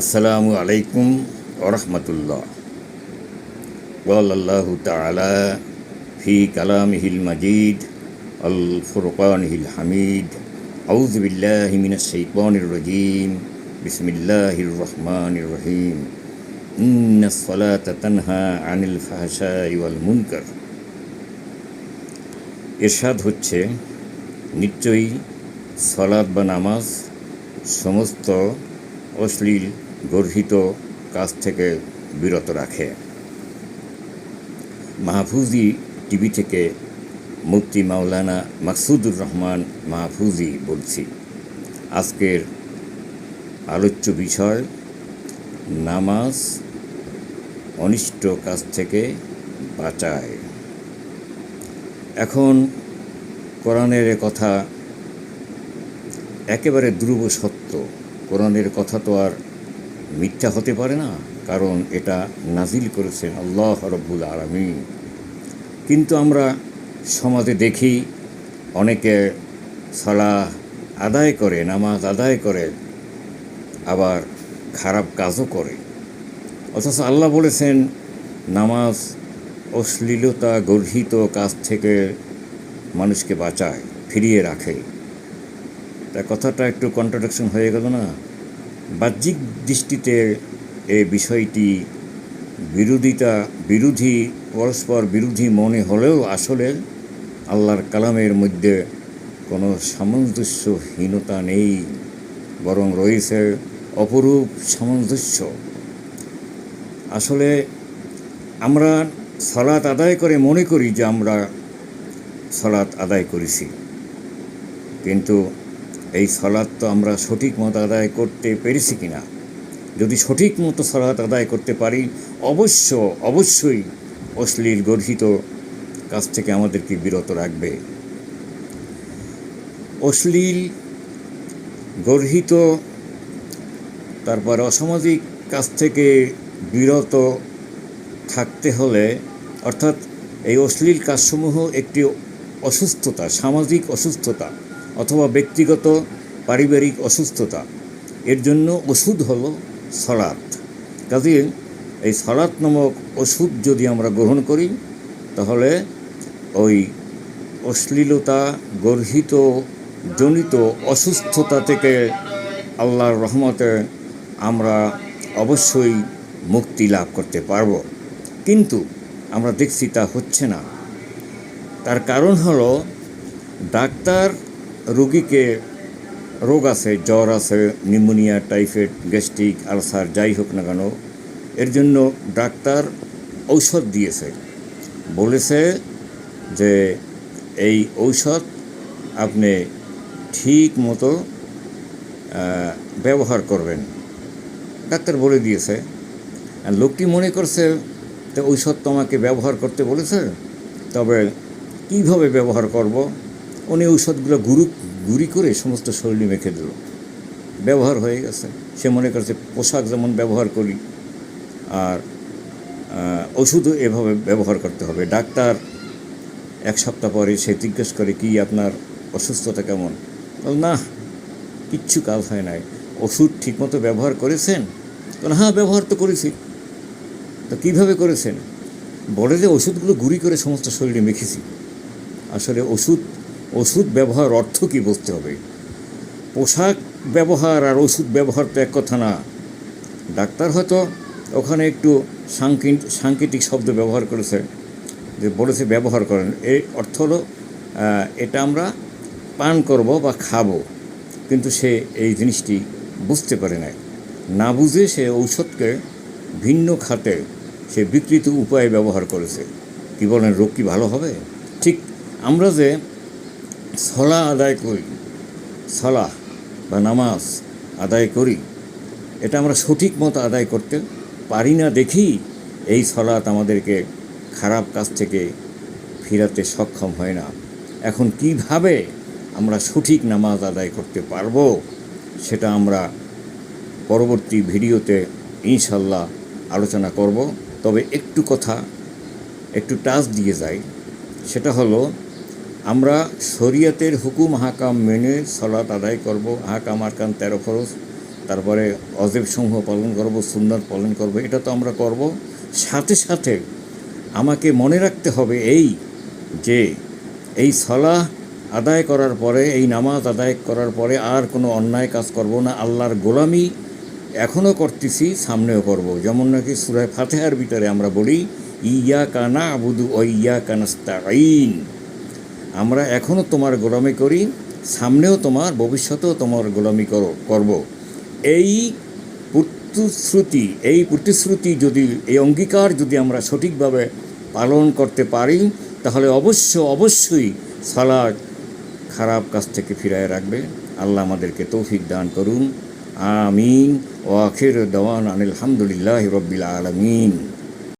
আসসালামু আলাইকুম ওরহমতুল্লাহ। ওয়াল্লাহু তাআলা ফি কালামিহিল মাজিদ আল ফুরকানিহিল হামিদ। আউযু বিল্লাহি মিনাশ শাইতানির রাজীম। বিসমিল্লাহির রহমানির রহিম। ইন্নাস সালাতা তানহা আনিল ফাহশাই ওয়াল মুনকার। ইরশাদ হচ্ছে, নিশ্চয়ই সালাত বা নামাজ সমস্ত অশ্লীল গর্হিত কাজ থেকে বিরত রাখে। মাহফুজি টিভি থেকে মুফতি মাওলানা মাকসুদুর রহমান মাহফুজি বলছি। আজকের আলোচ্য বিষয়, নামাজ অনিষ্ট কাজ থেকে বাঁচায়। এখন কোরআনের কথা একেবারে ধ্রুব সত্য। কোরআনের কথা তো আর মিথ্যা হতে পারে না, কারণ এটা নাজিল করেছেন আল্লাহ রাব্বুল আলামিন। কিন্তু আমরা সমাজে দেখি অনেকে সালাহ আদায় করে, নামাজ আদায় করে, আবার খারাপ কাজও করে। অথচ আল্লাহ বলেছেন নামাজ অশ্লীলতা গর্হিত কাজ থেকে মানুষকে বাঁচায়, ফিরিয়ে রাখে। তা কথাটা একটু কন্ট্রাডিকশন হয়ে গেল না? বাহ্যিক দৃষ্টিতে এই বিষয়টি বিরোধী, পরস্পর বিরোধী মনে হলেও আসলে আল্লাহর কালামের মধ্যে কোনো সামঞ্জস্যহীনতা নেই, বরং রয়েছে অপরূপ সামঞ্জস্য। আসলে আমরা সালাত আদায় করে মনে করি যে আমরা সালাত আদায় করেছি, কিন্তু এই সালাত তো আমরা সঠিক মতো আদায় করতে পেরেছি কিনা। যদি সঠিক মতো সালাত আদায় করতে পারি, অবশ্যই অশ্লীল গর্হিত কাজ থেকে আমাদেরকে বিরত রাখবে। অশ্লীল গর্হিত, তারপর অসামাজিক কাজ থেকে বিরত থাকতে হলে, অর্থাৎ এই অশ্লীল কাজসমূহ একটি অসুস্থতা, সামাজিক অসুস্থতা অথবা ব্যক্তিগত পারিবারিক অসুস্থতা। এর জন্য ওষুধ হলো সালাত। কাজে এই সালাত নামক ওষুধ যদি আমরা গ্রহণ করি, তাহলে ওই অশ্লীলতা গর্হিত জনিত অসুস্থতা থেকে আল্লাহর রহমতে আমরা অবশ্যই মুক্তি লাভ করতে পারব। কিন্তু আমরা দেখছি তা হচ্ছে না। তার কারণ হলো, ডাক্তার রোগীকে, রোগ আছে, জ্বর আছে, নিউমোনিয়া, টাইফয়েড, গ্যাস্ট্রিক, আলসার, যাই হোক না কেন, এর জন্য ডাক্তার ঔষধ দিয়েছে, বলেছে যে এই ঔষধ আপনি ঠিক মতো ব্যবহার করবেন, ডাক্তার বলে দিয়েছে। আর লোকটি মনে করছে যে ঔষধ তো আমাকে ব্যবহার করতে বলেছে, তবে কীভাবে ব্যবহার করব। উনি ঔষধগুলো গুঁড়ি করে সমস্ত শরীরে মেখে দিল, ব্যবহার হয়ে গেছে। সে মনে করছে পোশাক যেমন ব্যবহার করি, আর ওষুধও এভাবে ব্যবহার করতে হবে। ডাক্তার এক সপ্তাহ পরে সে জিজ্ঞেস করে, কি আপনার অসুস্থতা কেমন? না, কিচ্ছু কাজ হয় নাই। ওষুধ ঠিকমতো ব্যবহার করেছেন? হ্যাঁ, ব্যবহার তো করেছি। তো কীভাবে করেছেন? বলে যে ওষুধগুলো গুঁড়ি করে সমস্ত শরীরে মেখেছি। আসলে ওষুধ ব্যবহার অর্থ কী বুঝতে হবে। পোশাক ব্যবহার আর ওষুধ ব্যবহার তো এক কথা না। ডাক্তার হয়তো ওখানে একটু সাংকেতিক শব্দ ব্যবহার করেছে, যে বলেছে ব্যবহার করেন। এই অর্থ হলো এটা আমরা পান করব বা খাবো, কিন্তু সে এই জিনিসটি বুঝতে পারে নাই। না বুঝে সে ঔষধকে ভিন্ন খাতে সে বিকৃত উপায়ে ব্যবহার করেছে। কি বলেন, রোগ কি ভালো হবে? ঠিক আমরা যে সালাহ আদায় করি, সালাহ বা নামাজ আদায় করি, এটা আমরা সঠিক মতো আদায় করতে পারি না দেখেই এই সালাত আমাদেরকে খারাপ কাজ থেকে ফিরাতে সক্ষম হয় না। এখন কিভাবে আমরা সঠিক নামাজ আদায় করতে পারবো, সেটা আমরা পরবর্তী ভিডিওতে ইনশাল্লাহ আলোচনা করব। তবে একটু টাচ দিয়ে যাই, সেটা হলো আমরা শরিয়তের হুকুম হাকাম মেনে সালাত আদায় করব। হাকাম আরকান 13 ফরজ, তারপরে অজেব সমূহ পালন করব, সুন্নাত পালন করব, এটা তো আমরা করব। সাথে সাথে আমাকে মনে রাখতে হবে যে এই সালাহ আদায় করার পরে, এই নামাজ আদায় করার পরে আর কোনো অন্যায় কাজ করব না। আল্লাহর গোলামি এখনও করতেছি, সামনেও করব। যেমন নাকি সূরা ফাতিহার ভিতরে আমরা বলি, ইয়াকা না'বুদু ওয়া ইয়াকা নাস্তাঈন। আমরা এখনও তোমার গোলামি করি, সামনেও তোমার, ভবিষ্যতেও তোমার গোলামি করব। এই প্রতিশ্রুতি যদি, এই অঙ্গীকার যদি আমরা সঠিকভাবে পালন করতে পারি, তাহলে অবশ্যই সালাত খারাপ কাজ থেকে ফিরায় রাখবে। আল্লাহ আমাদেরকে তৌফিক দান করুন। আমিন। ওয়া আখিরু দাওয়ানা আনিল হামদুলিল্লাহি রাব্বিল আলামিন।